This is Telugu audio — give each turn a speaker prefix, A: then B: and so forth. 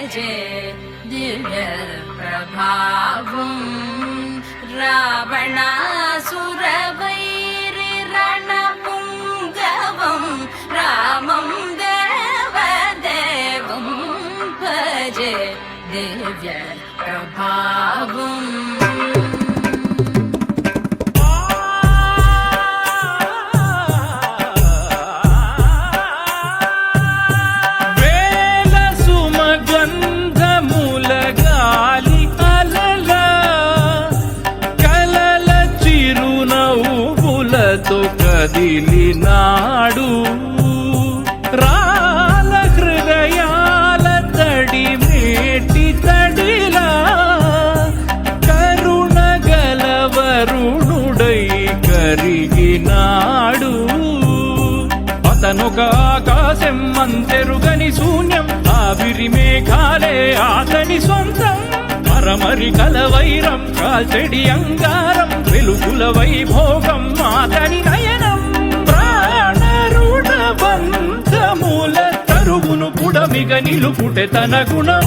A: భజే దివ్య ప్రభావం రావణాసురవైరి రణపుంగవం రామం దేవదేవం భజే దివ్య ప్రభావం
B: కదిలినాడు రాల హృదయాల తడి మేటి తడిలా కరుణ గలవరుణుడై కరిగినాడు అతనొక ఆకాశం మంతెరుగని శూన్యం ఆవిరి మేఘాలే అతని సొంతం మరమరి కలవైరం కాల్చెడి అంగారం వెలుగుల వైభోగం అతని నయనం ప్రాణరుణ బంధముల తరుగును పుడమిగ నిలుపుటె తన గుణం